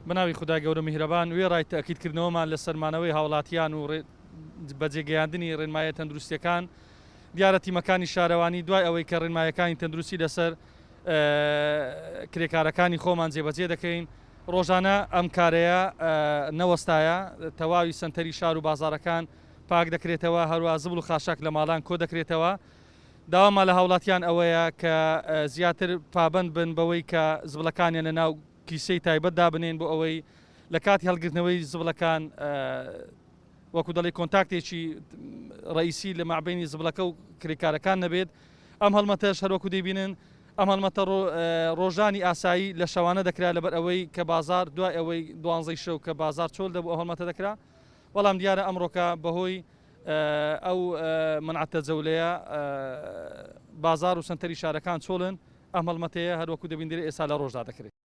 بناوی خدای گەورە میهرەبان وێ ڕای تاکیدکردنەوەمان لە سەرمانەوەی هاوڵاتیان و بەجێگەیاندنی ڕێنمایە تەندروستیەکان دیارە تیمەکانی شارەوانی دوای ئەوەی کە ڕێنمایەکانی تەندروستی لەسەر کرێکارەکانی خۆمان جێبەجێ دەکەین ڕۆژانە ئەم کارەیە نەوەستایە تەواوی سنتەری شار و بازارەکان پاک دەکرێتەوە هەروە زبل و خاشاک لە ماڵان کۆ دەکرێتەوە داوامان لە هاوڵاتیان ئەوەیە کە زیاتر پابند بن بەوەی کە زبلەکانیان لە ناو کیسەی تایبەت دابنێن بۆ ئەوەی لە کاتی هەڵگرتنەوەی زبلەکان وەکو دەڵی کۆنتاکتێکی ڕئیسی لە مابینی زبلەکە و کرێکارەکان نەبێت ئەم هەڵمەتەش هەروەکو دەبینن ئەم هەڵمەتە ڕۆژانی ئاسایی لە شەوانە دەکرا لەبەر ئەوەی کە بازار دوای ئەوەی 12 شەو کە بازار چۆل دەبوو ئەو هەڵمەتە دەکرا بەڵام دیارە ئەمڕۆکە بەهۆی ئەو منعەتە جەولەیە بازار و سنتەری شارەکان چۆڵن ئەم هەڵمەتەیە هەروەکو دەبین ئێستا لە ڕۆژدا دەکرێت.